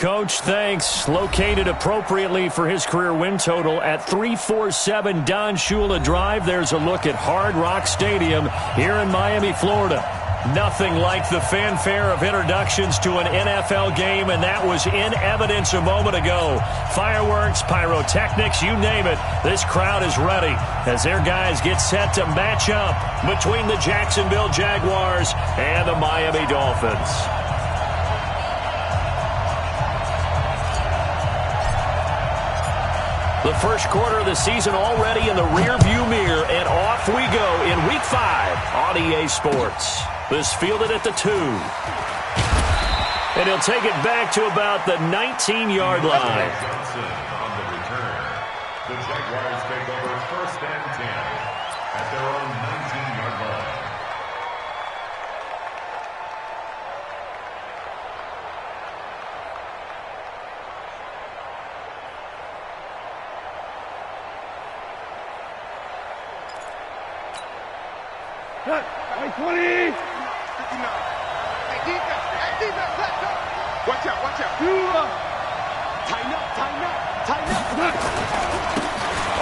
Coach. Thanks. Located appropriately for his career win total at 347 Don Shula Drive. There's a look at Hard Rock Stadium here in Miami, Florida. Nothing like the fanfare of introductions to an NFL game, and that was in evidence a moment ago. Fireworks, pyrotechnics, you name it. This crowd is ready as their guys get set to match up between the Jacksonville Jaguars and the Miami Dolphins. The first quarter of the season already in the rearview mirror, and off we go in Week 5 on EA Sports. This fielded at the 2. And he'll take it back to about the 19-yard line. Johnson on the return. The Jaguars take over 1st and 10 at their own 19-yard line. Cut. 20. Watch out, watch out. Tighten up.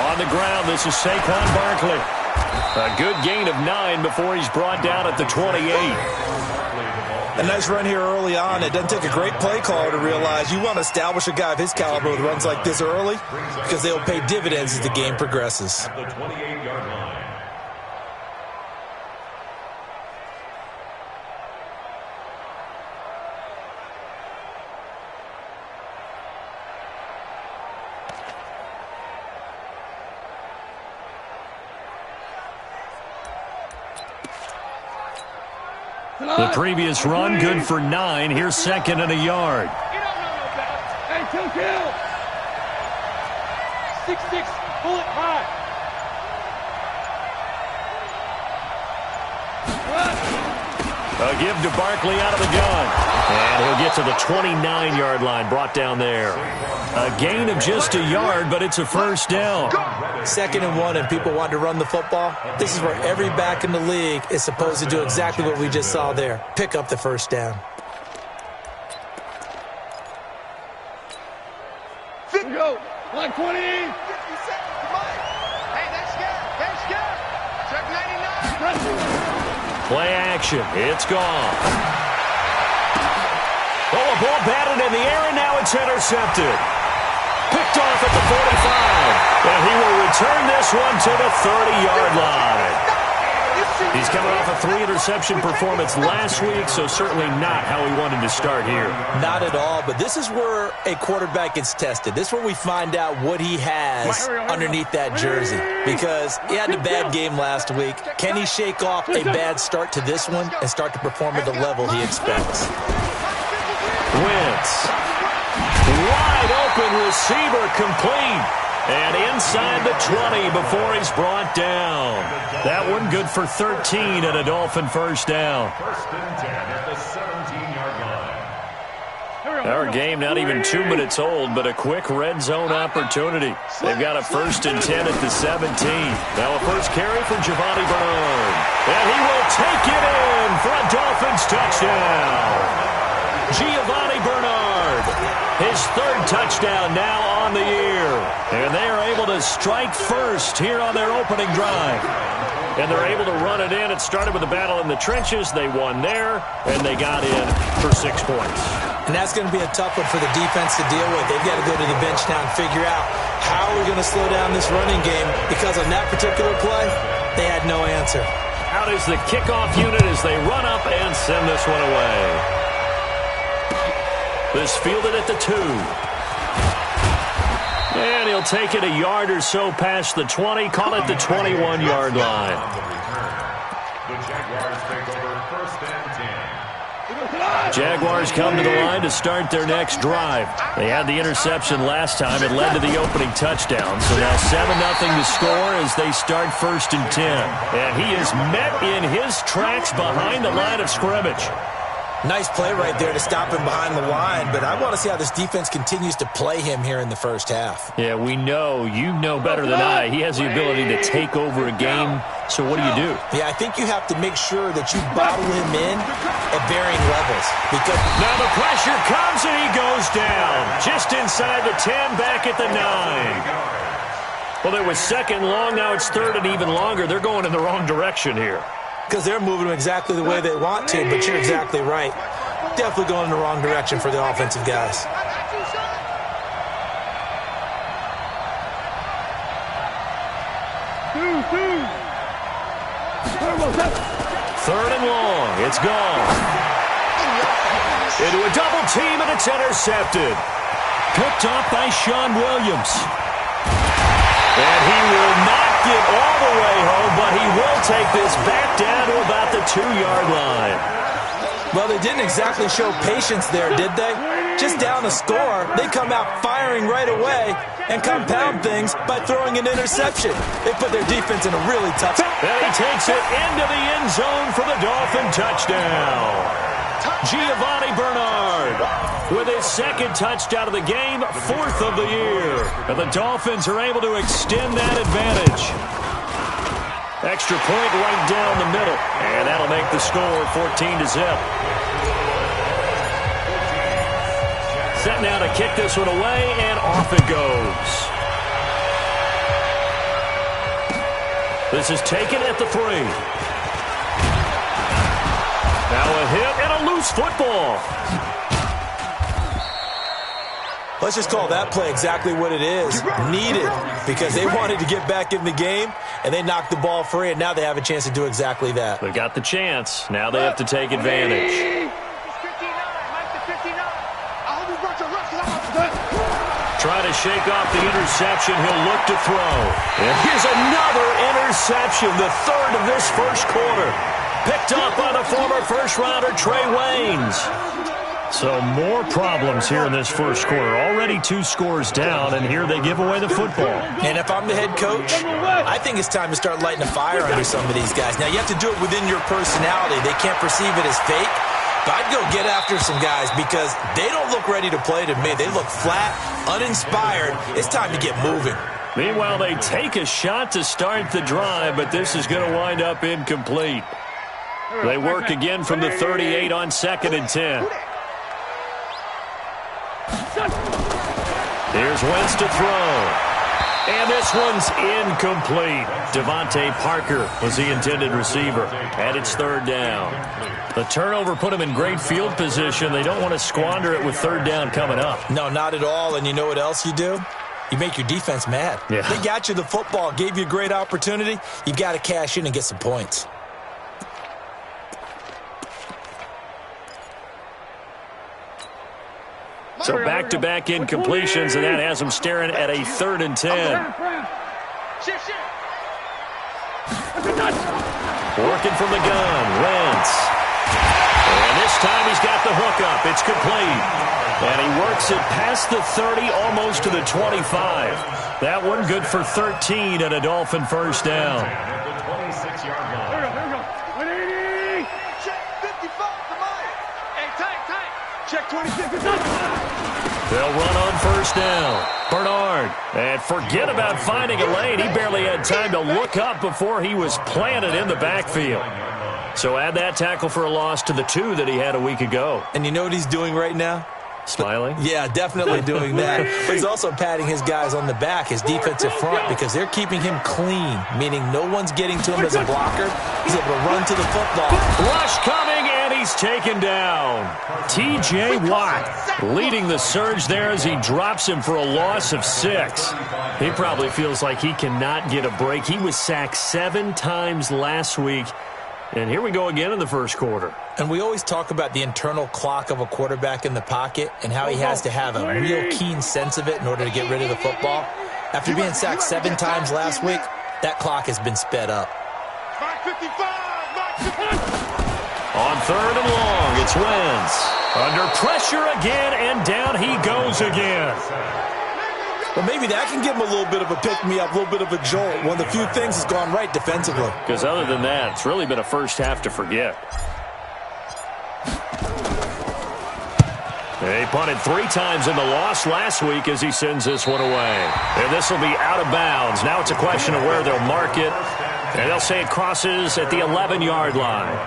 On the ground, this is Saquon Barkley. A good gain of 9 before he's brought down at the 28. A nice run here early on. It doesn't take a great play caller to realize you want to establish a guy of his caliber with runs like this early because they'll pay dividends as the game progresses. At the 28-yard line. The previous run, good for 9. Here's 2nd and a yard. Hey, kill. 6-6, pull it high. A give to Barkley out of the gun. And he'll get to the 29-yard line, brought down there. A gain of just a yard, but it's a first down. 2nd and 1, and people want to run the football. This is where every back in the league is supposed to do exactly what we just saw there. Pick up the first down. Go. Line 20. 50 seconds. Come on. Hey, that's scared. Check 99. Play action. It's gone. Oh, a ball batted in the air, and now it's intercepted. Picked off at the 45. And he will return this one to the 30-yard line. He's coming off a 3-interception performance last week, so certainly not how he wanted to start here. Not at all, but this is where a quarterback gets tested. This is where we find out what he has underneath that jersey. Because he had a bad game last week. Can he shake off a bad start to this one and start to perform at the level he expects? Wentz. Wide open receiver, complete. And inside the 20 before he's brought down. That one good for 13 and a Dolphin first down. 1st and 10 at the 17-yard line. Our game not even 2 minutes old, but a quick red zone opportunity. They've got a 1st and 10 at the 17. Now a first carry for Giovanni Bernard. And he will take it in for a Dolphins touchdown. Giovanni Bernard, his 3rd touchdown now on the year. And they are able to strike first here on their opening drive. And they're able to run it in. It started with a battle in the trenches. They won there, and they got in for 6 points. And that's going to be a tough one for the defense to deal with. They've got to go to the bench now and figure out how we're going to slow down this running game, because on that particular play, they had no answer. Out is the kickoff unit as they run up and send this one away. This fielded at the 2. And he'll take it a yard or so past the 20, call it the 21-yard line. The Jaguars take over 1st and 10. Jaguars come to the line to start their next drive. They had the interception last time. It led to the opening touchdown. So now 7-0 to score as they start 1st and 10. And he is met in his tracks behind the line of scrimmage. Nice play right there to stop him behind the line, but I want to see how this defense continues to play him here in the first half. Yeah, we know. You know better than I. He has the ability to take over a game, so what do? Yeah, I think you have to make sure that you bottle him in at varying levels. Because now the pressure comes and he goes down. Just inside the 10, back at the 9. Well, it was second long, now it's third and even longer. They're going in the wrong direction here. Because they're moving them exactly the way they want to, but you're exactly right. Definitely going in the wrong direction for the offensive guys. Third and long. It's gone. Into a double team, and it's intercepted. Picked off by Sean Williams. And he will not get all the way home, but he will take this back down to about the 2-yard line. Well, they didn't exactly show patience there, did they? Just down a score, they come out firing right away and compound things by throwing an interception. They put their defense in a really tough spot. And he takes it into the end zone for the Dolphin touchdown. Giovanni Bernard with his second touchdown of the game, 4th of the year. And the Dolphins are able to extend that advantage. Extra point right down the middle. And that'll make the score 14-0. Set now to kick this one away, and off it goes. This is taken at the 3. Now a hit and a loose football. Let's just call that play exactly what it is. Needed, because they wanted to get back in the game, and they knocked the ball free, and now they have a chance to do exactly that. They got the chance. Now they have to take advantage. Trying to shake off the interception. He'll look to throw. And here's another interception, the third of this first quarter. Picked up by the former first-rounder Trey Waynes. So more problems here in this first quarter. Already 2 scores down, and here they give away the football. And if I'm the head coach, I think it's time to start lighting a fire under some of these guys. Now, you have to do it within your personality. They can't perceive it as fake. But I'd go get after some guys because they don't look ready to play to me. They look flat, uninspired. It's time to get moving. Meanwhile, they take a shot to start the drive, but this is going to wind up incomplete. They work again from the 38 on 2nd and 10. Here's Wentz to throw. And this one's incomplete. Devontae Parker was the intended receiver. And it's 3rd down. The turnover put them in great field position. They don't want to squander it with 3rd down coming up. No, not at all. And you know what else you do? You make your defense mad. Yeah. They got you the football, gave you a great opportunity. You've got to cash in and get some points. So back-to-back incompletions, and that has them staring at a 3rd and 10. Working from the gun, Wentz. And this time he's got the hook up. It's complete. And he works it past the 30, almost to the 25. That one good for 13 and a Dolphin first down. Check 26. They'll run on first down. Bernard. And forget about finding a lane. He barely had time to look up before he was planted in the backfield. So add that tackle for a loss to the 2 that he had a week ago. And you know what he's doing right now? Smiling? Yeah, definitely doing that. But he's also patting his guys on the back, his defensive front, because they're keeping him clean, meaning no one's getting to him as a blocker. He's able to run to the football. Rush coming, and he's taken down. T.J. Watt leading the surge there as he drops him for a loss of 6. He probably feels like he cannot get a break. He was sacked 7 times last week. And here we go again in the first quarter. And we always talk about the internal clock of a quarterback in the pocket and how he has to have a real keen sense of it in order to get rid of the football. After being sacked 7 times last week, that clock has been sped up. On 3rd and long, it's Wentz. Under pressure again, and down he goes again. Well, maybe that can give him a little bit of a pick-me-up, a little bit of a jolt. One of the few things has gone right defensively. Because other than that, it's really been a first half to forget. They punted 3 times in the loss last week as he sends this one away. And this will be out of bounds. Now it's a question of where they'll mark it. And they'll say it crosses at the 11-yard line.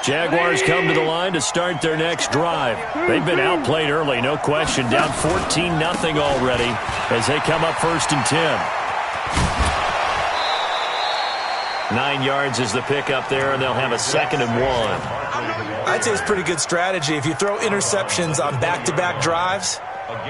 Jaguars come to the line to start their next drive. They've been outplayed early, no question. Down 14-0 already as they come up 1st and 10. 9 yards is the pickup there, and they'll have a 2nd and 1. I'd say it's pretty good strategy. If you throw interceptions on back-to-back drives,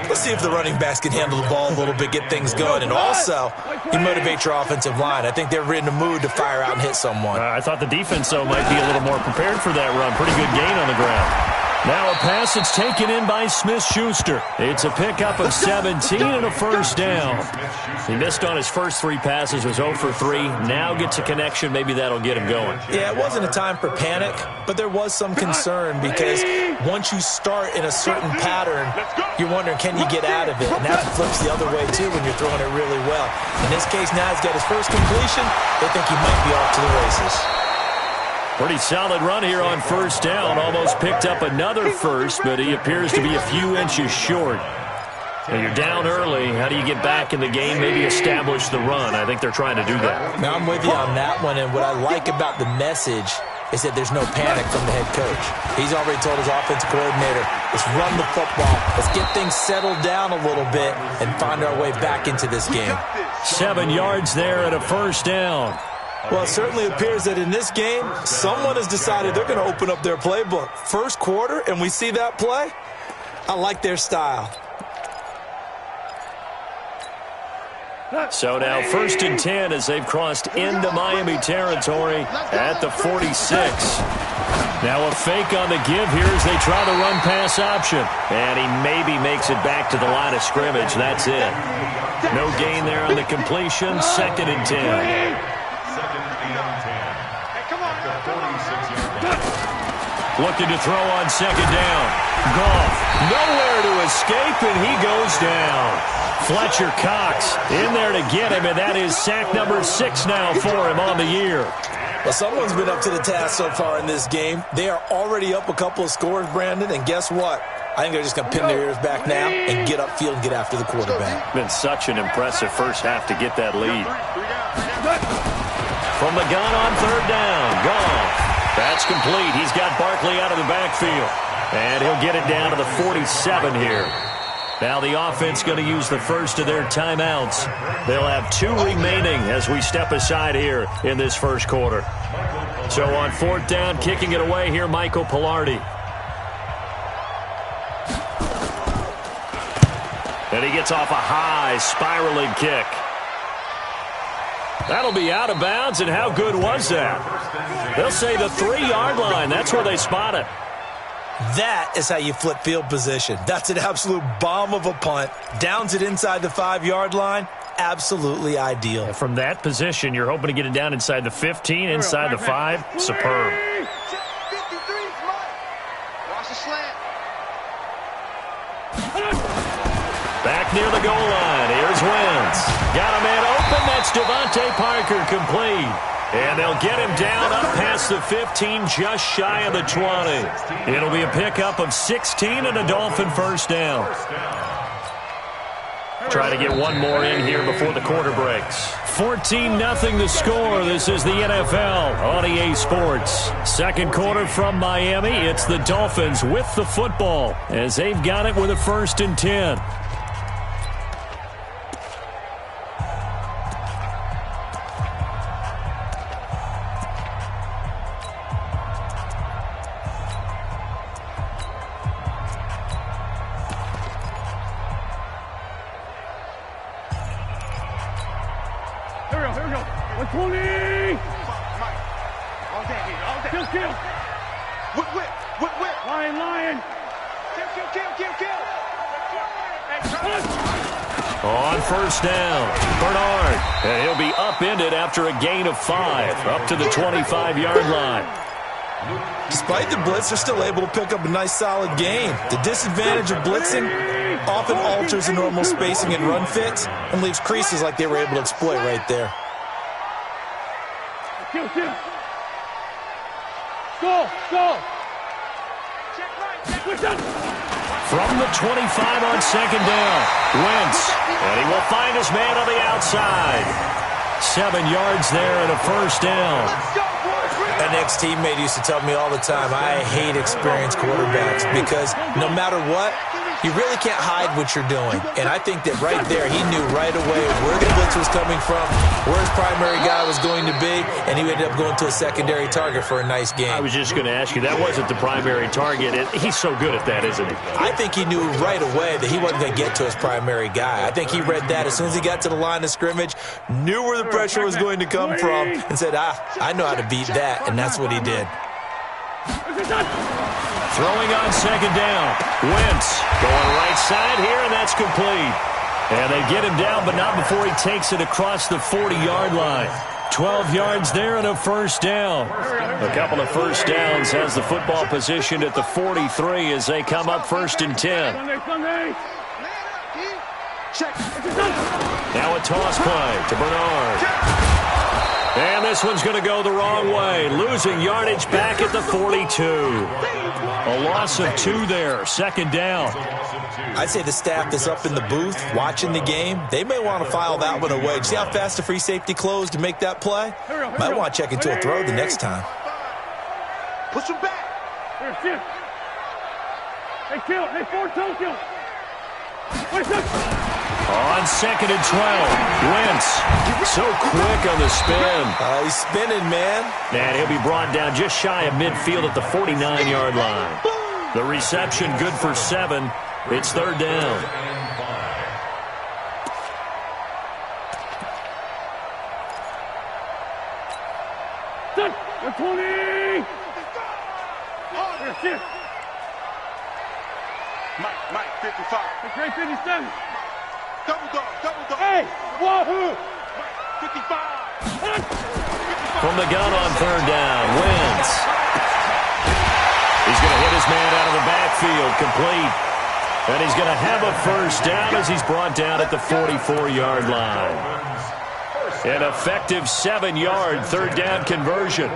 let's see if the running backs can handle the ball a little bit, get things going. And also, you motivate your offensive line. I think they're in the mood to fire out and hit someone. I thought the defense, though, might be a little more prepared for that run. Pretty good gain on the ground. Now a pass that's taken in by Smith-Schuster. It's a pickup of 17 and a 1st down. He missed on his first 3 passes, was 0 for 3. Now gets a connection. Maybe that'll get him going. Yeah, it wasn't a time for panic, but there was some concern because once you start in a certain pattern, you're wondering, can you get out of it? And that flips the other way, too, when you're throwing it really well. In this case, now he's got his first completion. They think he might be off to the races. Pretty solid run here on 1st down. Almost picked up another first, but he appears to be a few inches short. And you're down early. How do you get back in the game? Maybe establish the run. I think they're trying to do that. Now I'm with you on that one, and what I like about the message is that there's no panic from the head coach. He's already told his offensive coordinator, let's run the football. Let's get things settled down a little bit and find our way back into this game. 7 yards there and a 1st down. Well, it certainly appears that in this game, someone has decided they're going to open up their playbook. First quarter, and we see that play. I like their style. So now 1st and 10 as they've crossed into Miami territory at the 46. Now a fake on the give here as they try the run-pass option. And he maybe makes it back to the line of scrimmage. That's it. No gain there on the completion. 2nd and 10. Looking to throw on 2nd down. Goff nowhere to escape, and he goes down. Fletcher Cox in there to get him, and that is sack number 6 now for him on the year. Well, someone's been up to the task so far in this game. They are already up a couple of scores, Brandon, and guess what? I think they're just going to pin their ears back now and get upfield and get after the quarterback. Been such an impressive first half to get that lead. From the gun on 3rd down, Goff. That's complete. He's got Barkley out of the backfield. And he'll get it down to the 47 here. Now the offense going to use the first of their timeouts. They'll have 2 remaining as we step aside here in this first quarter. So on 4th down, kicking it away here, Michael Pilardi. And he gets off a high spiraling kick. That'll be out of bounds, and how good was that? They'll say the 3-yard line. That's where they spot it. That is how you flip field position. That's an absolute bomb of a punt. Downs it inside the 5-yard line. Absolutely ideal. And from that position, you're hoping to get it down inside the 15, inside the 5. Superb. 53, watch the slant. Back near the goal line. Here's Wentz. Got a man open. That's Devontae Parker complete. And they'll get him down up past the 15, just shy of the 20. It'll be a pickup of 16 and a Dolphin 1st down. Try to get one more in here before the quarter breaks. 14-0 the score. This is the NFL on EA Sports. 2nd quarter from Miami. It's the Dolphins with the football as they've got it with a 1st and 10. Here we go. 120. All day. Kill. Whip. Lion. Kill. On 1st down, Bernard. And he'll be upended after a gain of 5, up to the 25-yard line. Despite the blitz, they're still able to pick up a nice, solid gain. The disadvantage of blitzing often alters the normal spacing and run fits and leaves creases like they were able to exploit right there. Kill. Go! Go! Check right. Check Push it! From the 25 on second down, Wentz. And he will find his man on the outside. 7 yards there and a first down. Let's go, boys. An ex-teammate used to tell me all the time, I hate experienced quarterbacks because no matter what, you really can't hide what you're doing. And I think that right there, he knew right away where the blitz was coming from, where his primary guy was going to be, and he ended up going to a secondary target for a nice game. I was just going to ask you, that wasn't the primary target. He's so good at that, isn't he? I think he knew right away that he wasn't going to get to his primary guy. I think he read that as soon as he got to the line of scrimmage, knew where the pressure was going to come from, and said, I know how to beat that, and that's what he did. Throwing on second down. Wentz going right side here, and that's complete. And they get him down, but not before he takes it across the 40-yard line. 12 yards there and a first down. A couple of first downs has the football positioned at the 43 as they come up first and 10. Sunday! Check. Now a toss play to Bernard. And this one's going to go the wrong way. Losing yardage back at the 42. A loss of 2 there. Second down. I'd say the staff that's up in the booth watching the game, they may want to file that one away. See how fast the free safety closed to make that play? Might want to check into a throw the next time. Push him back. Here, shift. Hey, kill. Hey, forward toe kill. Wait, shot. On second and 12. Wentz so quick on the spin. He's spinning, man. And he'll be brought down just shy of midfield at the 49-yard line. The reception good for 7. It's third down. Set. You're 20. Here, shift. Mike, 55. Hey, great 57. Double dog. Hey, wahoo! 55. From the gun on third down, Wentz. He's going to hit his man out of the backfield, complete. And he's going to have a first down as he's brought down at the 44-yard line. An effective 7-yard third down conversion.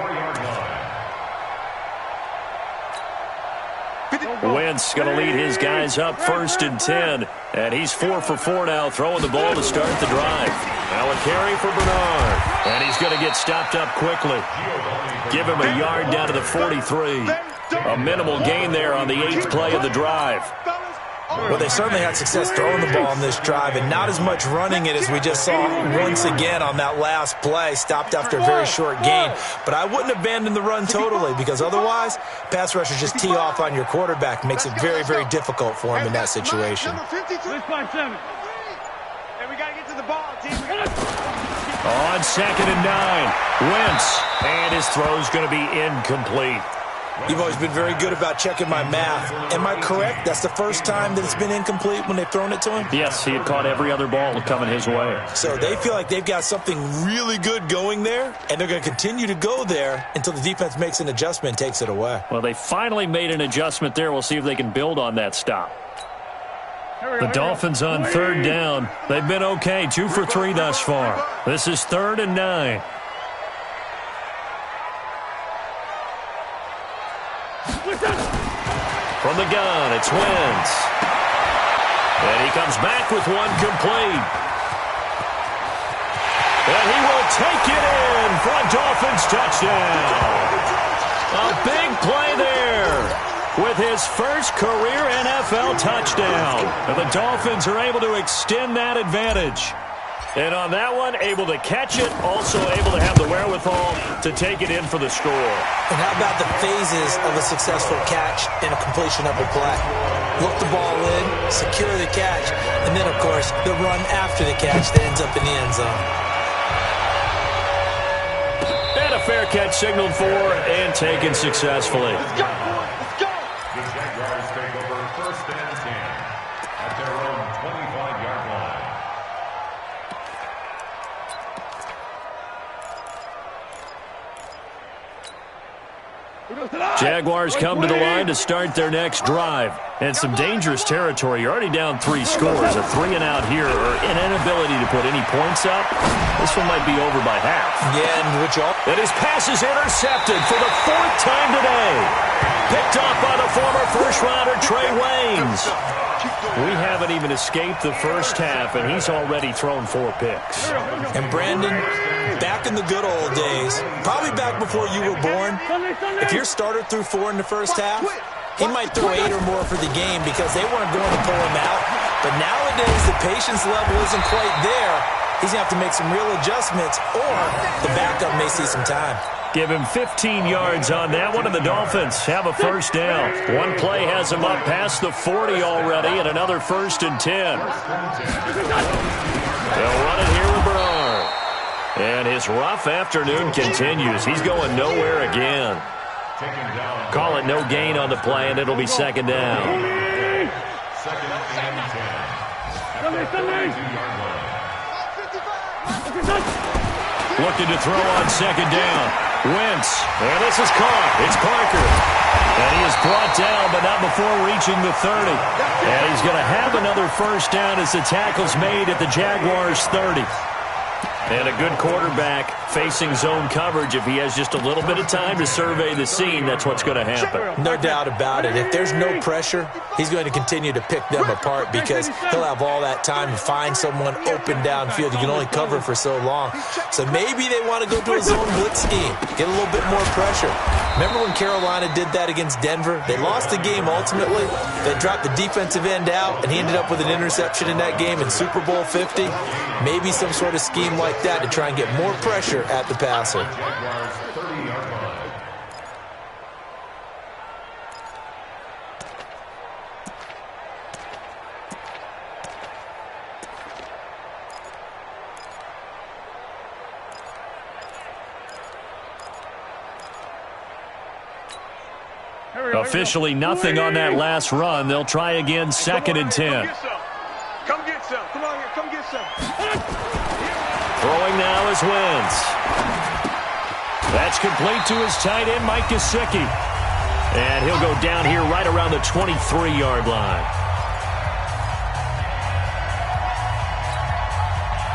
Wentz going to lead his guys up first and 10. And he's 4 for 4 now, throwing the ball to start the drive. Now a carry for Bernard. And he's going to get stopped up quickly. Give him a yard down to the 43. A minimal gain there on the 8th play of the drive. Well, they certainly had success throwing the ball on this drive, and not as much running it as we just saw once again on that last play, stopped after a very short gain. But I wouldn't abandon the run totally, because otherwise, pass rushers just tee off on your quarterback. Makes it very, very difficult for him in that situation. 657. And we got to get to the ball, team. On second and 9, Wentz. And his throw's going to be incomplete. You've always been very good about checking my math. Am I correct? That's the first time that it's been incomplete when they've thrown it to him? Yes, he had caught every other ball coming his way. So they feel like they've got something really good going there, and they're going to continue to go there until the defense makes an adjustment and takes it away. Well, they finally made an adjustment there. We'll see if they can build on that stop. The Dolphins on third down. They've been okay, 2 for 3 thus far. This is 3rd and 9. From the gun, it's Wentz. And he comes back with one complete. And he will take it in for a Dolphins touchdown. A big play there with his first career NFL touchdown. And the Dolphins are able to extend that advantage. And on that one, able to catch it, also able to have the wherewithal to take it in for the score. And how about the phases of a successful catch and a completion of a play? Look the ball in, secure the catch, and then, of course, the run after the catch that ends up in the end zone. And a fair catch signaled for and taken successfully. Let's go, boys. Let's go. The Jaguars take over first and 10 at their own 25-yard line. Jaguars come to the line to start their next drive. And some dangerous territory. You're already down 3 scores. A 3-and-out here, or an inability to put any points up. This one might be over by half. Yeah, and his pass is intercepted for the 4th time today. Picked off by the former first-rounder Trey Waynes. We haven't even escaped the first half, and he's already thrown 4 picks. And Brandon, back in the good old days, probably back before you were born, if your starter threw 4 in the first half, he might throw 8 or more for the game because they weren't going to pull him out. But nowadays, the patience level isn't quite there. He's going to have to make some real adjustments, or the backup may see some time. Give him 15 yards on that one, and the Dolphins have a first down. One play has him up past the 40 already, and another 1st and 10. They'll run it here with Bernard. And his rough afternoon continues. He's going nowhere again. Call it no gain on the play, and it'll be 2nd down. 2nd and 10. Looking to throw on 2nd down. Wentz, and this is caught. It's Parker. And he is brought down, but not before reaching the 30. And he's going to have another first down as the tackle's made at the Jaguars' 30. And a good quarterback facing zone coverage. If he has just a little bit of time to survey the scene, that's what's going to happen. No doubt about it. If there's no pressure, he's going to continue to pick them apart because he'll have all that time to find someone open downfield. You can only cover for so long. So maybe they want to go to a zone blitz scheme, get a little bit more pressure. Remember when Carolina did that against Denver? They lost the game ultimately. They dropped the defensive end out, and he ended up with an interception in that game in Super Bowl 50. Maybe some sort of scheme like that to try and get more pressure at the passer. Officially nothing on that last run. They'll try again, 2nd and 10. Come get some. Come on here. Come get some. Throwing now is Wentz. That's complete to his tight end, Mike Gesicki. And he'll go down here right around the 23-yard line.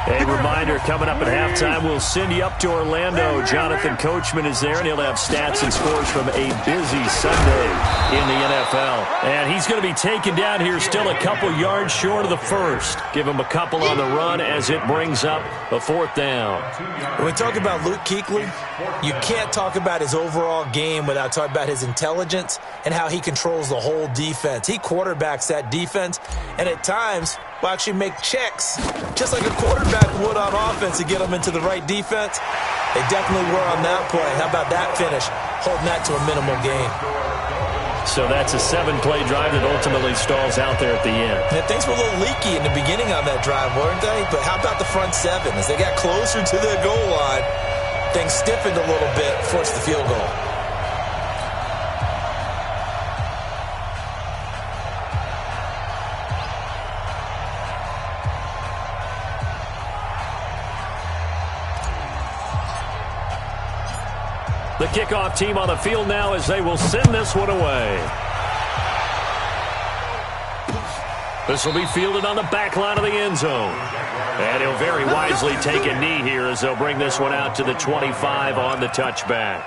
A reminder, coming up at halftime, we'll send you up to Orlando. Jonathan Coachman is there, and he'll have stats and scores from a busy Sunday in the NFL. And he's going to be taken down here still a couple yards short of the first. Give him a couple on the run as it brings up a 4th down. When we talk about Luke Kuechly, you can't talk about his overall game without talking about his intelligence and how he controls the whole defense. He quarterbacks that defense, and at times will actually make checks, just like a quarterback would on offense to get them into the right defense. They definitely were on that play. How about that finish? Holding that to a minimal gain. So that's a 7-play drive that ultimately stalls out there at the end. And things were a little leaky in the beginning on that drive, weren't they? But how about the front 7? As they got closer to the goal line, things stiffened a little bit, forced the field goal. The kickoff team on the field now as they will send this one away. This will be fielded on the back line of the end zone. And he'll very wisely take a knee here as they'll bring this one out to the 25 on the touchback.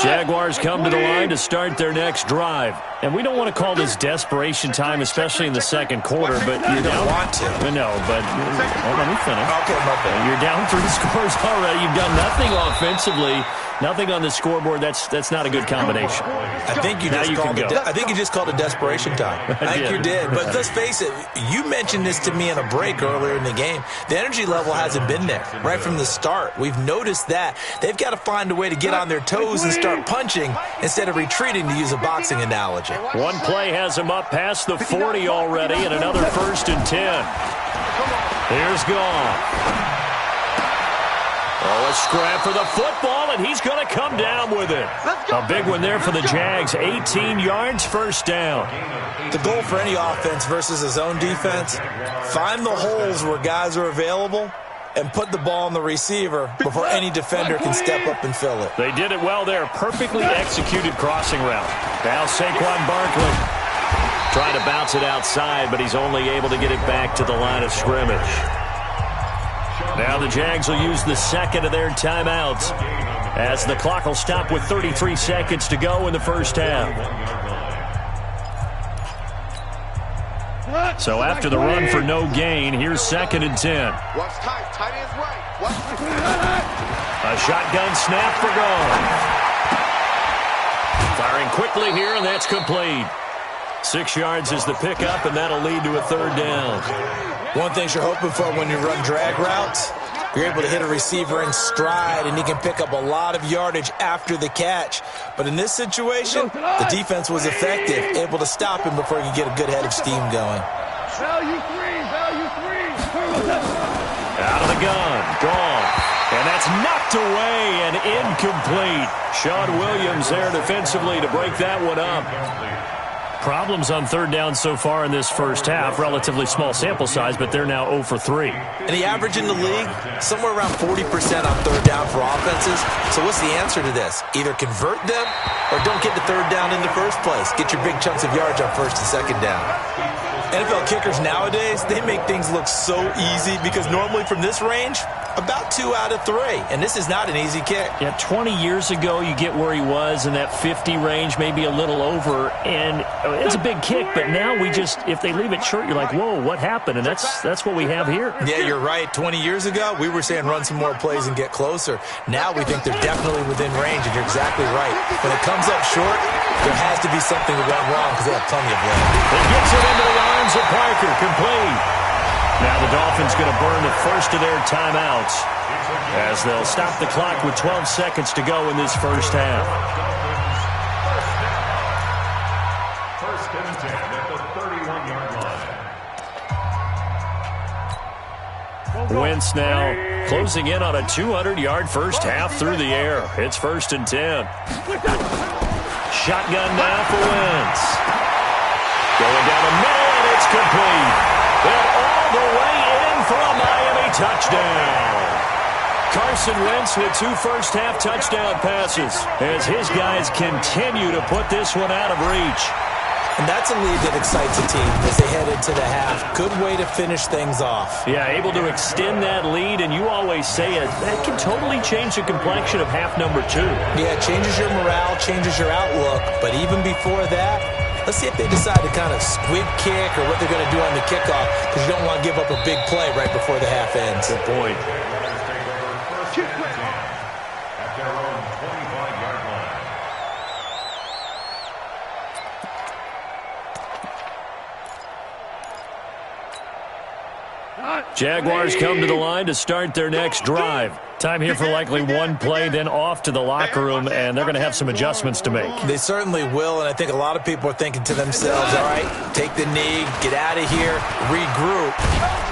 Jaguars come to the line to start their next drive. And we don't want to call this desperation time, especially in the second quarter. But You don't want to. No, but let me finish. Okay, my bad. You're down 3 scores already. You've done nothing offensively, nothing on the scoreboard. That's not a good combination. I think you just called it desperation time. I think you did. But let's face it, you mentioned this to me in a break earlier in the game. The energy level hasn't been there right from the start. We've noticed that. They've got to find a way to get on their toes and start punching instead of retreating, to use a boxing analogy. One play has him up past the 40 already, and another 1st and 10. Here's Goff. Oh, a scrap for the football, and he's going to come down with it. A big one there for the Jags. 18 yards, 1st down. The goal for any offense versus a zone defense, find the holes where guys are available and put the ball on the receiver before any defender can step up and fill it. They did it well there. Perfectly executed crossing route. Now Saquon Barkley trying to bounce it outside, but he's only able to get it back to the line of scrimmage. Now the Jags will use the second of their timeouts as the clock will stop with 33 seconds to go in the first half. So after the run for no gain, here's 2nd and 10. Watch tight. Tight end's right. Watch. A shotgun snap for Gone. Firing quickly here, and that's complete. 6 yards is the pickup, and that'll lead to a 3rd down. One thing you're hoping for when you run drag routes, you're able to hit a receiver in stride, and he can pick up a lot of yardage after the catch. But in this situation, the defense was effective, able to stop him before he could get a good head of steam going. Value 3. Out of the gun, Gone. And that's knocked away and incomplete. Sean Williams there defensively to break that one up. Problems on 3rd down so far in this first half. Relatively small sample size, but they're now 0 for 3. And the average in the league, somewhere around 40% on 3rd down for offenses. So what's the answer to this? Either convert them or don't get to 3rd down in the first place. Get your big chunks of yards on 1st and 2nd down. NFL kickers nowadays, they make things look so easy because normally from this range, about 2 out of 3. And this is not an easy kick. Yeah, 20 years ago, you get where he was in that 50 range, maybe a little over, and it's a big kick, but now we just, if they leave it short, you're like, whoa, what happened? And that's what we have here. Yeah, you're right. 20 years ago, we were saying run some more plays and get closer. Now we think they're definitely within range, and you're exactly right. When it comes up short, there has to be something that went wrong because they have plenty of lead. He gets it into the arms of Parker, complete. Now the Dolphins going to burn the first of their timeouts as they'll stop the clock with 12 seconds to go in this first half. 1st and 10 at the 31-yard line. Wentz now closing in on a 200-yard first half through the air. It's 1st and 10. Shotgun now for Wentz. Going down the middle, and it's complete. And all the way in for a Miami touchdown. Carson Wentz with 2 first-half touchdown passes as his guys continue to put this one out of reach. And that's a lead that excites a team as they head into the half. Good way to finish things off. Yeah, able to extend that lead, and you always say it, that can totally change the complexion of half number 2. Yeah, it changes your morale, changes your outlook. But even before that, let's see if they decide to kind of squib kick or what they're going to do on the kickoff, because you don't want to give up a big play right before the half ends. Good point. Take over 1st and 10 at their own 25-yard line. Jaguars come to the line to start their next drive. Time here for likely one play, then off to the locker room, and they're going to have some adjustments to make. They certainly will, and I think a lot of people are thinking to themselves, all right, take the knee, get out of here, regroup.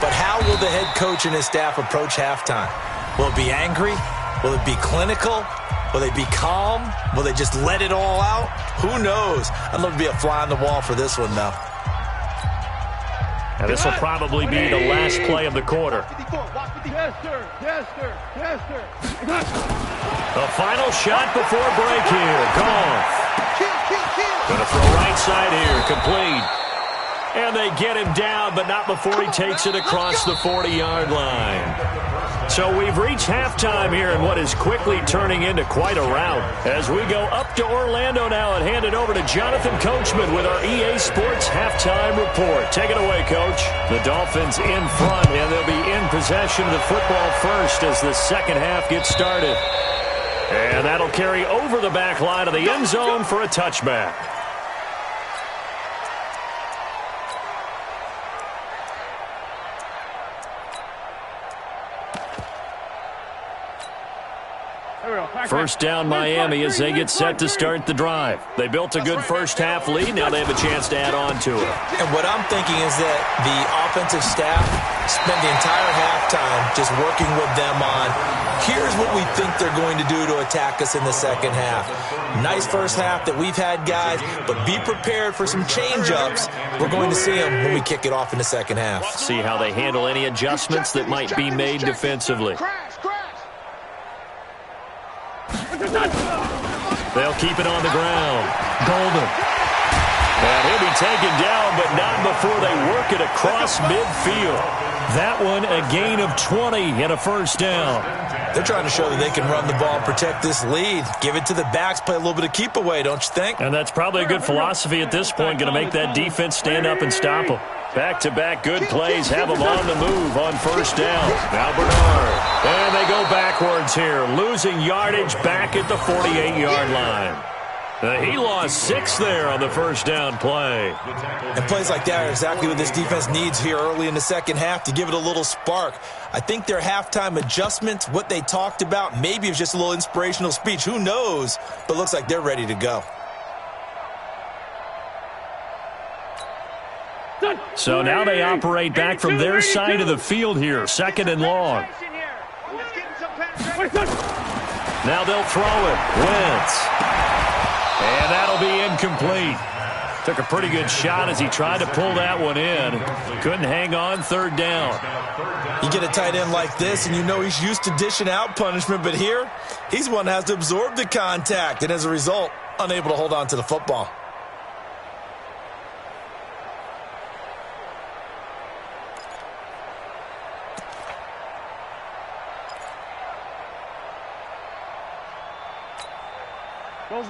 But how will the head coach and his staff approach halftime? Will it be angry? Will it be clinical? Will they be calm? Will they just let it all out? Who knows? I'd love to be a fly on the wall for this one, though. Now this will probably be the last play of the quarter. Yes, sir. The final shot before break here. Gone. Going to throw right side here. Complete. And they get him down, but not before he takes it across the 40-yard line. So we've reached halftime here in what is quickly turning into quite a rout. As we go up to Orlando now and hand it over to Jonathan Coachman with our EA Sports Halftime Report. Take it away, Coach. The Dolphins in front, and they'll be in possession of the football first as the second half gets started. And that'll carry over the back line of the end zone for a touchback. First down Miami as they get set to start the drive. They built a good first-half lead. Now they have a chance to add on to it. And what I'm thinking is that the offensive staff spent the entire halftime just working with them on, here's what we think they're going to do to attack us in the second half. Nice first half that we've had, guys, but be prepared for some change-ups. We're going to see them when we kick it off in the second half. See how they handle any adjustments that might be made defensively. They'll keep it on the ground. Golden. And he'll be taken down, but not before they work it across midfield. That one, a gain of 20 and a first down. They're trying to show that they can run the ball and protect this lead. Give it to the backs, play a little bit of keep away, don't you think? And that's probably a good philosophy at this point, going to make that defense stand up and stop them. Back-to-back good plays have them on the move on first down. Now Bernard. And they go backwards here, losing yardage back at the 48-yard line. He lost 6 there on the first down play. And plays like that are exactly what this defense needs here early in the second half to give it a little spark. I think their halftime adjustments, what they talked about, maybe it's just a little inspirational speech. Who knows? But looks like they're ready to go. So now they operate back from their side of the field here, second and long. Now they'll throw it. Wentz. And that'll be incomplete. Took a pretty good shot as he tried to pull that one in. Couldn't hang on, third down. You get a tight end like this, and you know he's used to dishing out punishment, but here, he's the one that has to absorb the contact, and as a result, unable to hold on to the football.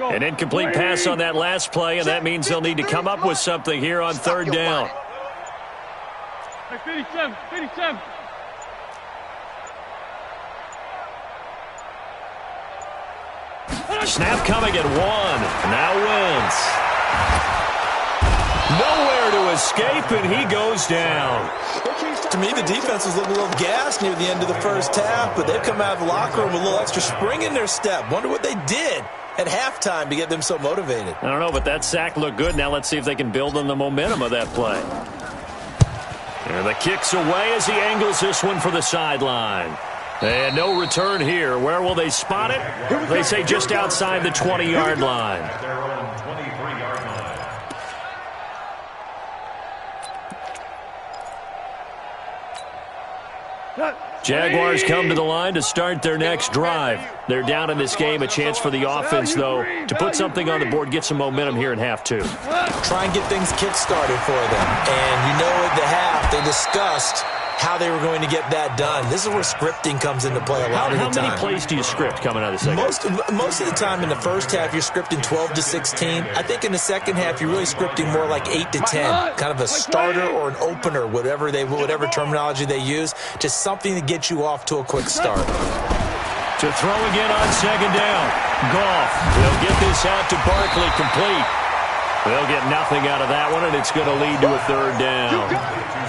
An incomplete pass on that last play, and that means they'll need to come up with something here on third down. 57. Snap coming at 1. Now Wentz. Nowhere to escape, and he goes down. To me, the defense was looking a little gassed near the end of the first half, but they've come out of the locker room with a little extra spring in their step. Wonder what they did at halftime to get them so motivated. I don't know, but that sack looked good. Now let's see if they can build on the momentum of that play. And the kick's away as he angles this one for the sideline. And no return here. Where will they spot it? They say just outside the 20-yard line. At their own 23-yard line. Jaguars come to the line to start their next drive. They're down in this game. A chance for the offense, though, to put something on the board, get some momentum here in half 2. Try and get things kick-started for them. And you know at the half, they discussed how they were going to get that done. This is where scripting comes into play a lot of the time. How many plays do you script coming out of the second half? Most of the time in the first half, you're scripting 12 to 16. I think in the second half, you're really scripting more like 8 to 10. Kind of a starter or an opener, whatever terminology they use. Just something to get you off to a quick start. To throw again on second down. Goff. He'll get this out to Barkley, complete. They'll get nothing out of that one, and it's going to lead to a third down.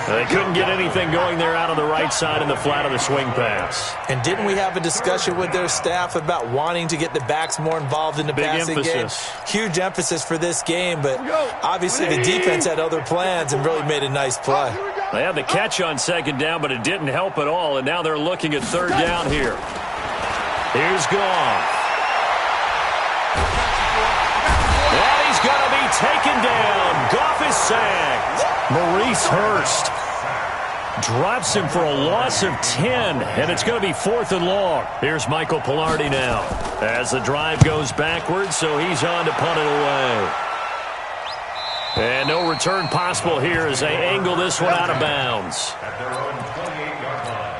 They couldn't get anything going there out on the right side in the flat of the swing pass. And didn't we have a discussion with their staff about wanting to get the backs more involved in the passing game? Huge emphasis for this game, but obviously the defense had other plans and really made a nice play. They had the catch on second down, but it didn't help at all, and now they're looking at third down here. Here's Goff. And he's going to be taken down. Goff is sacked. Maurice Hurst drops him for a loss of 10, and it's going to be 4th and long. Here's Michael Pilardi now as the drive goes backwards, so he's on to punt it away. And no return possible here as they angle this one out of bounds. At their own 28-yard line.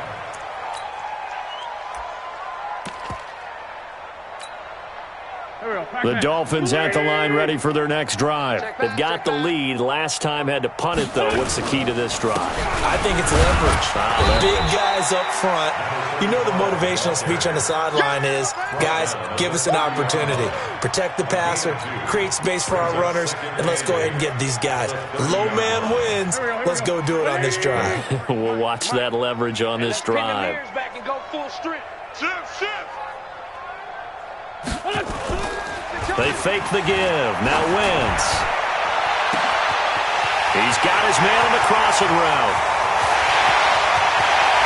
The Dolphins at the line ready for their next drive. They've got the lead. Last time had to punt it, though. What's the key to this drive? I think it's leverage. The big guys up front. You know the motivational speech on the sideline is, guys, give us an opportunity. Protect the passer, create space for our runners, and let's go ahead and get these guys. Low man wins. Let's go do it on this drive. We'll watch that leverage on this drive. They fake the give. Now Wentz. He's got his man on the crossing route.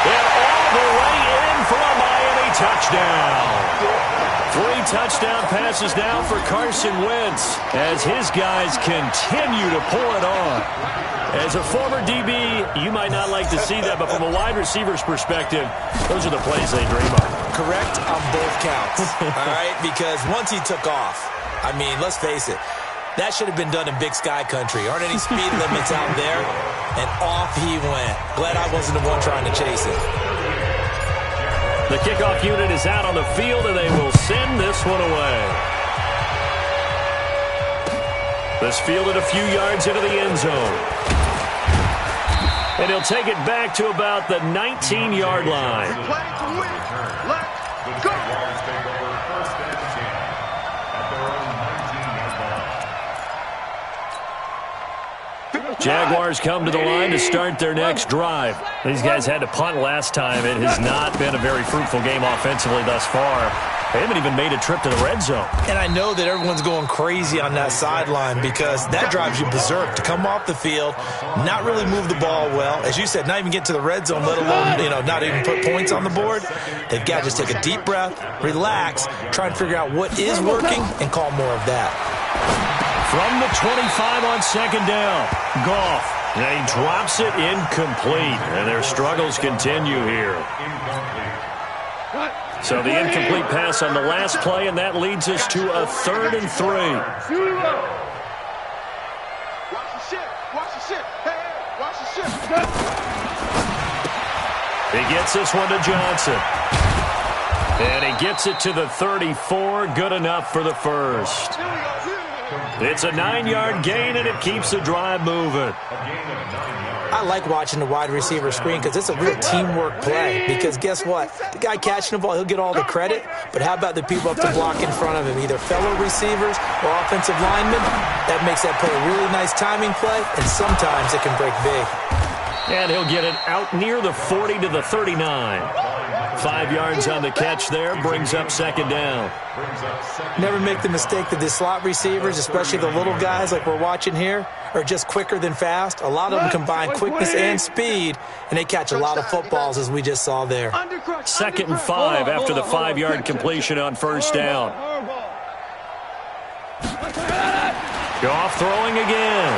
And all the way in for a Miami touchdown. 3 touchdown passes now for Carson Wentz as his guys continue to pour it on. As a former DB, you might not like to see that, but from a wide receiver's perspective, those are the plays they dream of. Correct on both counts, all right? Because once he took off, I mean, let's face it, that should have been done in Big Sky country. Aren't any speed limits out there? And off he went. Glad I wasn't the one trying to chase it. The kickoff unit is out on the field, and they will send this one away. This fielded a few yards into the end zone. And he'll take it back to about the 19-yard line. Play to win. Let's go. Jaguars take over first and 10 at their own 19-yard line. Jaguars come to the line to start their next drive. These guys had to punt last time. It has not been a very fruitful game offensively thus far. They haven't even made a trip to the red zone. And I know that everyone's going crazy on that sideline because that drives you berserk to come off the field, not really move the ball well. As you said, not even get to the red zone, let alone, not even put points on the board. They've got to just take a deep breath, relax, try and figure out what is working, and call more of that. From the 25 on second down, Goff. And he drops it incomplete, and their struggles continue here. So the incomplete pass on the last play, and that leads us to a 3rd and 3. Watch the shit. Watch the shit. Hey, watch the shit. He gets this one to Johnson. And he gets it to the 34. Good enough for the first. It's a 9-yard gain, and it keeps the drive moving. I like watching the wide receiver screen because it's a real teamwork play. Because guess what? The guy catching the ball, he'll get all the credit. But how about the people up to block in front of him, either fellow receivers or offensive linemen? That makes that play a really nice timing play, and sometimes it can break big. And he'll get it out near the 40 to the 39. 5 yards on the catch there, brings up second down. Never make the mistake that the slot receivers, especially the little guys like we're watching here, are just quicker than fast. A lot of them combine quickness and speed, and they catch a lot of footballs, as we just saw there. 2nd and 5 after the 5-yard completion on first down. Goff throwing again.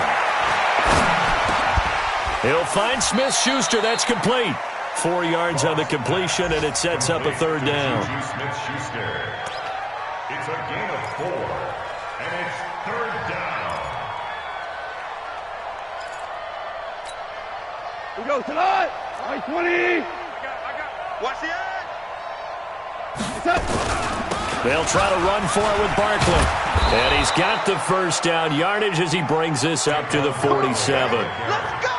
He'll find Smith-Schuster. That's complete. 4 yards on the completion, and it sets up a 3rd down. Smith-Schuster. It's a gain of 4, and it's 3rd down. We go tonight. 20. Watch the edge. They'll try to run for it with Barkley. And he's got the first down yardage as he brings this up to the 47.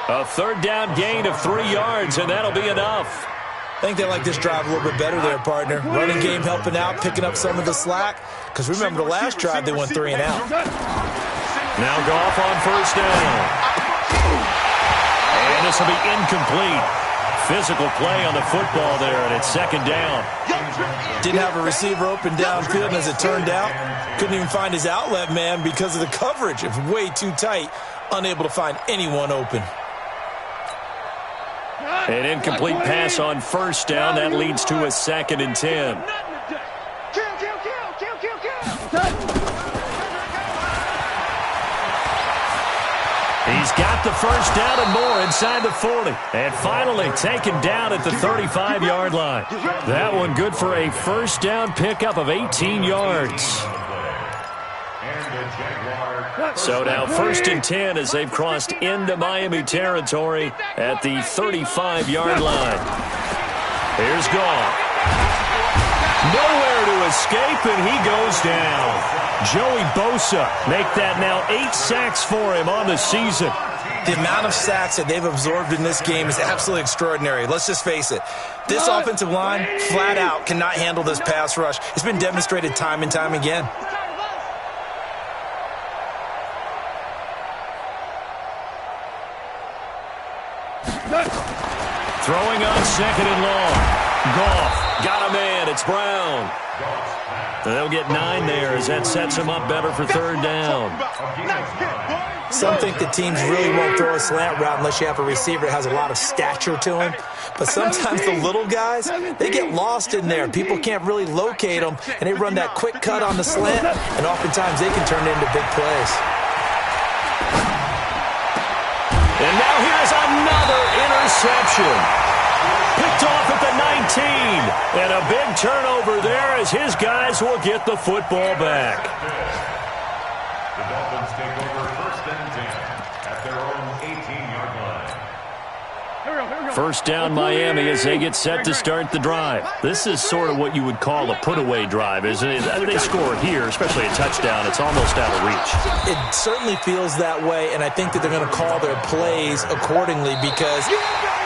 A 3rd down gain of 3 yards, and that'll be enough. I think they like this drive a little bit better there, partner. Running game helping out, picking up some of the slack. Because remember the last drive, they went 3 and out. Now Goff on first down. And this will be incomplete. Physical play on the football there, and it's 2nd down. Didn't have a receiver open downfield, and as it turned out, couldn't even find his outlet man because of the coverage. It was way too tight, unable to find anyone open. An incomplete pass on first down. That leads to a 2nd and 10. He's got the first down and more inside the 40. And finally taken down at the 35-yard line. That one good for a first down pickup of 18 yards. So now 1st and 10 as they've crossed into Miami territory at the 35-yard line. Here's Goff. Nowhere to escape, and he goes down. Joey Bosa make that now 8 sacks for him on the season. The amount of sacks that they've absorbed in this game is absolutely extraordinary. Let's just face it. This offensive line, flat out, cannot handle this pass rush. It's been demonstrated time and time again. Throwing on 2nd and long. Goff got a man. It's Brown. They'll get 9 there as that sets them up better for third down. Some think the teams really won't throw a slant route unless you have a receiver that has a lot of stature to him. But sometimes the little guys, they get lost in there. People can't really locate them, and they run that quick cut on the slant, and oftentimes they can turn it into big plays. And now here's another interception. Picked off at the 19. And a big turnover there as his guys will get the football back. The Dolphins take over first and 10 at their own 18-yard line. First down Miami as they get set to start the drive. This is sort of what you would call a put-away drive, isn't it? I mean, they score here, especially a touchdown. It's almost out of reach. It certainly feels that way, and I think that they're going to call their plays accordingly because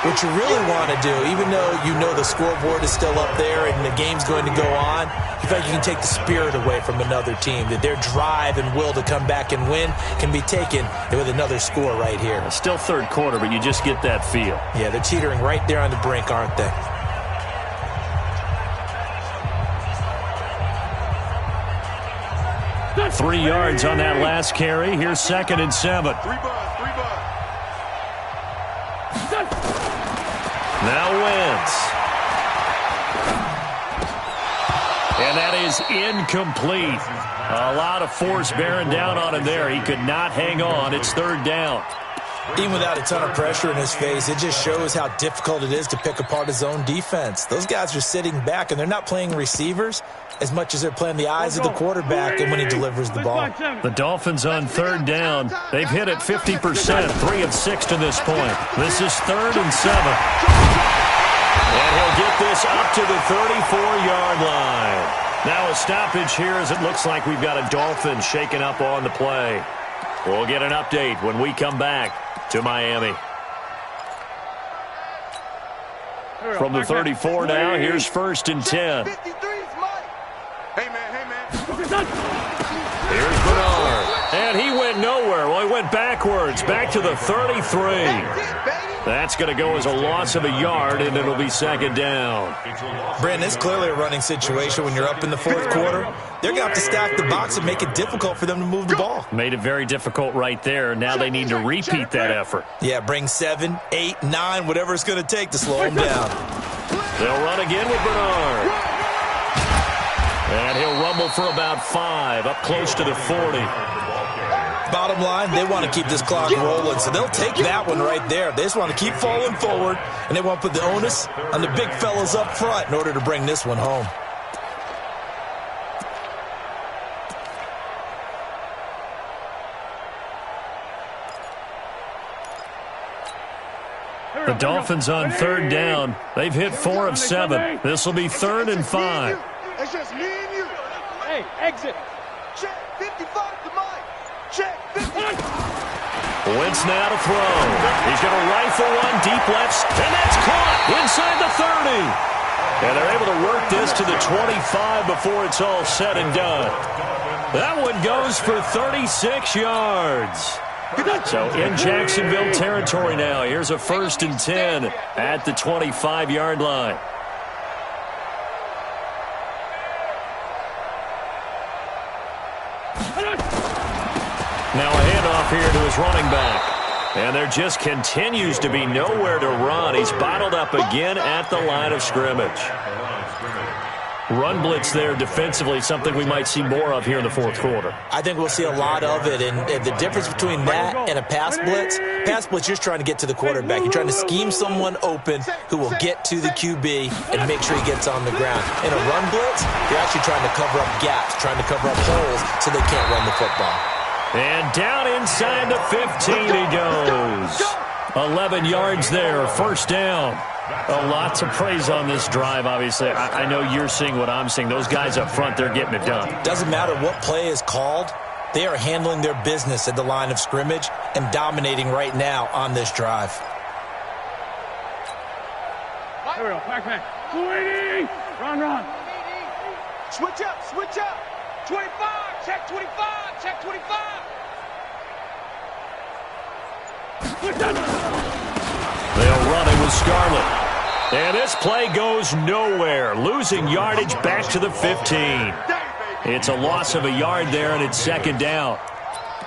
what you really want to do, even though you know the scoreboard is still up there and the game's going to go on, you feel like you can take the spirit away from another team, that their drive and will to come back and win can be taken with another score right here. Still third quarter, but you just get that feel. Yeah, they're teetering right there on the brink, aren't they? That's 3 yards on that last carry. Here's 2nd and 7. Now Wentz. And that is incomplete. A lot of force bearing down on him there. He could not hang on. It's third down. Even without a ton of pressure in his face, it just shows how difficult it is to pick apart his own defense. Those guys are sitting back, and they're not playing receivers as much as they're playing the eyes of the quarterback and when he delivers the ball. The Dolphins on third down. They've hit it 50%, 3 of 6 to this point. This is 3rd and 7. And he'll get this up to the 34-yard line. Now a stoppage here as it looks like we've got a Dolphin shaken up on the play. We'll get an update when we come back to Miami. From the 34 now, here's 1st and 10. Hey, man. Here's Bernard. And he went nowhere. Well, he went backwards, back to the 33. That's going to go as a loss of a yard, and it'll be 2nd down. Brandon, it's clearly a running situation when you're up in the 4th quarter. They're going to have to stack the box and make it difficult for them to move the ball. Made it very difficult right there. Now they need to repeat that effort. Yeah, bring 7, 8, 9, whatever it's going to take to slow them down. They'll run again with Bernard. And he'll rumble for about 5, up close to the 40. Bottom line, they want to keep this clock rolling, so they'll take that one right there. They just want to keep falling forward, and they want to put the onus on the big fellas up front in order to bring this one home. The Dolphins on third down. They've hit 4 of 7. This will be 3rd and 5. It's just me and you. Hey, exit. Check 55 to Mike. Check 50. Wentz now to throw. He's going to rifle one deep left, and that's caught inside the 30. And they're able to work this to the 25 before it's all said and done. That one goes for 36 yards. So in Jacksonville territory now. Here's a 1st and 10 at the 25-yard line. Now a handoff here to his running back. And there just continues to be nowhere to run. He's bottled up again at the line of scrimmage. Run blitz there defensively, something we might see more of here in the 4th quarter. I think we'll see a lot of it, and the difference between that and a pass blitz, you're just trying to get to the quarterback. You're trying to scheme someone open who will get to the QB and make sure he gets on the ground. In a run blitz, you're actually trying to cover up gaps, trying to cover up holes so they can't run the football. And down inside the 15 he goes. 11 yards there, 1st down. A lot to praise on this drive, obviously. I know you're seeing what I'm seeing. Those guys up front, they're getting it done. Doesn't matter what play is called. They are handling their business at the line of scrimmage and dominating right now on this drive. Here we go. Back. 20. Run. Switch up. 25. Check 25. Check 25. They'll run it with Scarlett. And this play goes nowhere, losing yardage back to the 15. It's a loss of a yard there, and it's second down.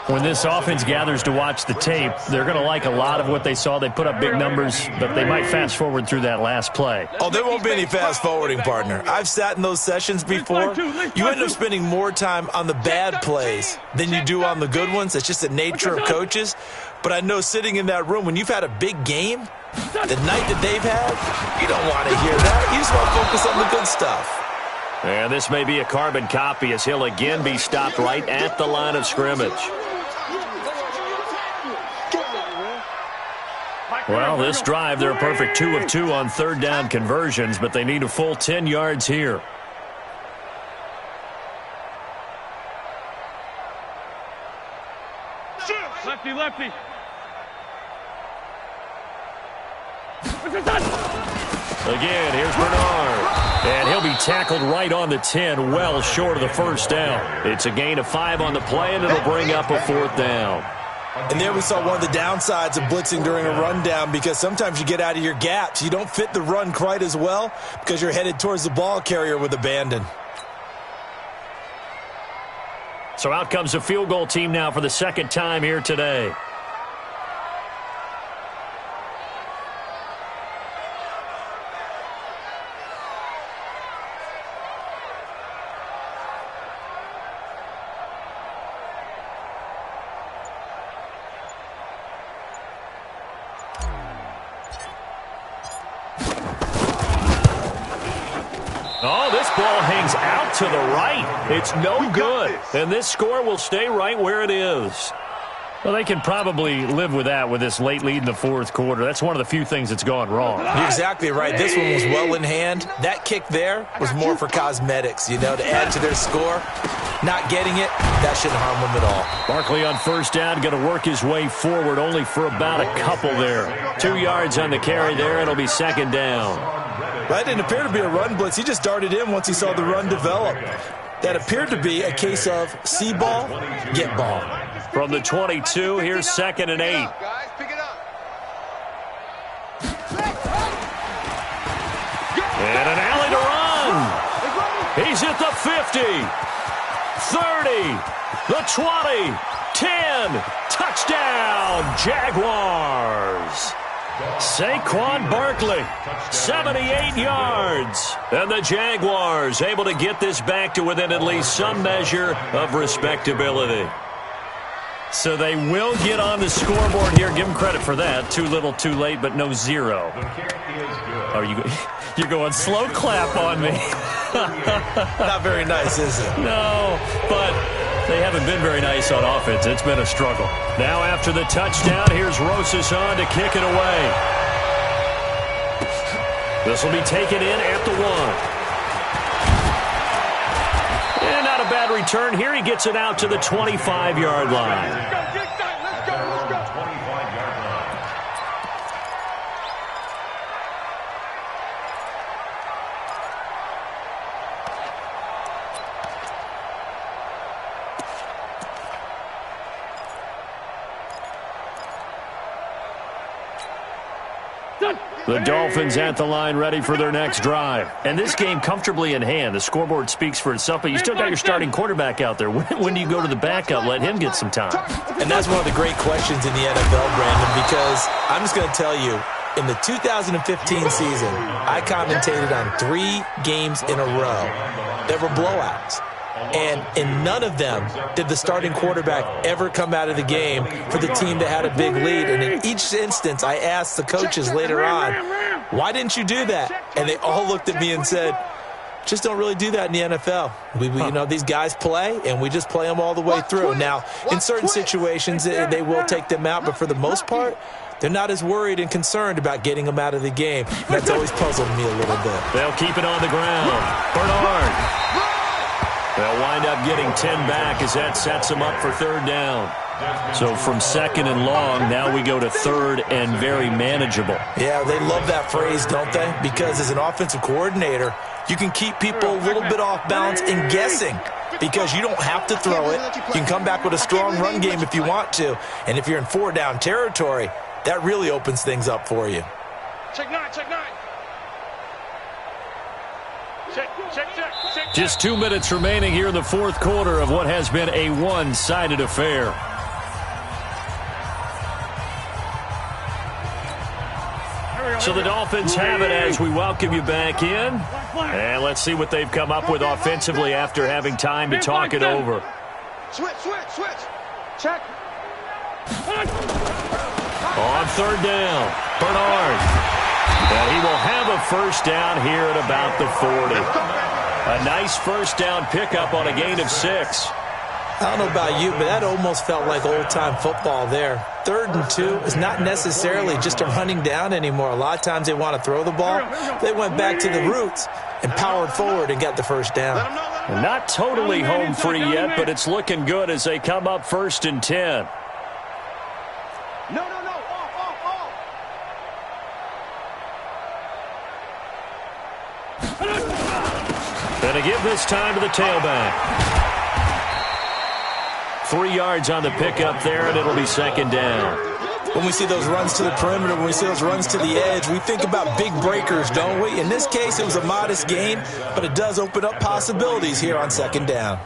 When this offense gathers to watch the tape, they're going to like a lot of what they saw. They put up big numbers, but they might fast forward through that last play. Oh, there won't be any fast forwarding, partner. I've sat in those sessions before. You end up spending more time on the bad plays than you do on the good ones. It's just the nature of coaches. But I know sitting in that room, when you've had a big game, the night that they've had, you don't want to hear that. You just want to focus on the good stuff. And this may be a carbon copy as he'll again be stopped right at the line of scrimmage. Well, this drive, they're a perfect 2 of 2 on third down conversions, but they need a full 10 yards here. Lefty, lefty. Again, here's Bernard. And he'll be tackled right on the 10, well short of the first down. It's a gain of 5 on the play, and it'll bring up a fourth down. And there we saw one of the downsides of blitzing during a rundown, because sometimes you get out of your gaps. You don't fit the run quite as well because you're headed towards the ball carrier with abandon. So out comes the field goal team now for the second time here today. Oh, this ball hangs out to the right. It's no good. And this score will stay right where it is. Well, they can probably live with that with this late lead in the fourth quarter. That's one of the few things that's gone wrong. You're exactly right. This one was well in hand. That kick there was more for cosmetics, you know, to add to their score. Not getting it, that shouldn't harm them at all. Barkley on first down, going to work his way forward only for about a couple there. 2 yards on the carry there. It'll be second down. That didn't appear to be a run blitz. He just darted in once he saw the run develop. That appeared to be a case of see ball, get ball. From the 22, here's 2nd and 8. Guys, pick it up. And an alley to run. He's at the 50, 30, the 20, 10. Touchdown, Jaguars. Saquon Barkley, 78 yards. And the Jaguars able to get this back to within at least some measure of respectability. So they will get on the scoreboard here. Give them credit for that. Too little, too late, but no zero. Are you're going slow clap on me. Not very nice, is it? No, but they haven't been very nice on offense. It's been a struggle. Now after the touchdown, here's Rosas on to kick it away. This will be taken in at the 1. And not a bad return here. He gets it out to the 25-yard line. Let's go, let's go, let's go. 25-yard line. The Dolphins at the line ready for their next drive. And this game comfortably in hand. The scoreboard speaks for itself, but you still got your starting quarterback out there. When do you go to the backup? Let him get some time. And that's one of the great questions in the NFL, Brandon, because I'm just going to tell you, in the 2015 season, I commentated on 3 games in a row that were blowouts. And in none of them did the starting quarterback ever come out of the game for the team that had a big lead. And in each instance, I asked the coaches later on, why didn't you do that? And they all looked at me and said, just don't really do that in the NFL. You know, these guys play, and we just play them all the way through. Now, in certain situations, they will take them out, but for the most part, they're not as worried and concerned about getting them out of the game. That's always puzzled me a little bit. They'll keep it on the ground. Bernard. They'll wind up getting 10 back as that sets them up for third down. So from 2nd and long, now we go to 3rd and very manageable. Yeah, they love that phrase, don't they? Because as an offensive coordinator, you can keep people a little bit off balance and guessing because you don't have to throw it. You can come back with a strong run game if you want to. And if you're in 4-down territory, that really opens things up for you. Check 9, check 9. Just 2 minutes remaining here in the fourth quarter of what has been a one-sided affair. So the Dolphins have it as we welcome you back in. And let's see what they've come up with offensively after having time to talk it over. Switch. Check. On third down, Bernard. And he will have a first down here at about the 40. A nice first down pickup on a gain of 6. I don't know about you, but that almost felt like old-time football there. 3rd and 2 is not necessarily just a running down anymore. A lot of times they want to throw the ball. They went back to the roots and powered forward and got the first down. Not totally home free yet, but it's looking good as they come up 1st and 10. No. Off. And to give this time to the tailback. 3 yards on the pickup there, and it'll be 2nd down. When we see those runs to the perimeter, when we see those runs to the edge, we think about big breakers, don't we? In this case, it was a modest gain, but it does open up possibilities here on 2nd down.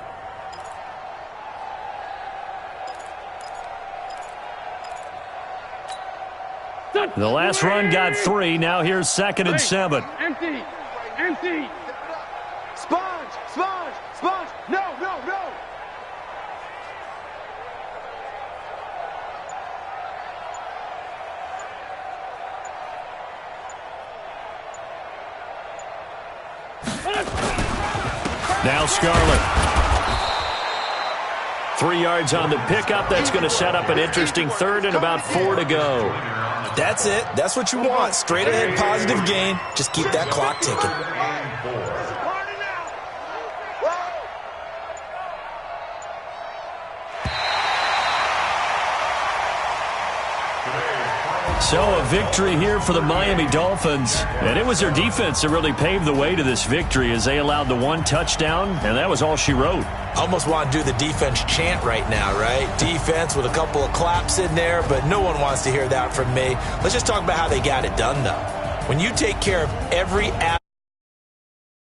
The last run got 3. Now here's 2nd and 7. Empty. Sponge. No. Now Scarlett. 3 yards on the pickup. That's going to set up an interesting 3rd and about 4 to go. That's it. That's what you want. Straight ahead, positive gain. Just keep that clock ticking. So a victory here for the Miami Dolphins. And it was their defense that really paved the way to this victory as they allowed the 1 touchdown, and that was all she wrote. Almost want to do the defense chant right now, right? Defense with a couple of claps in there, but no one wants to hear that from me. Let's just talk about how they got it done, though. When you take care of every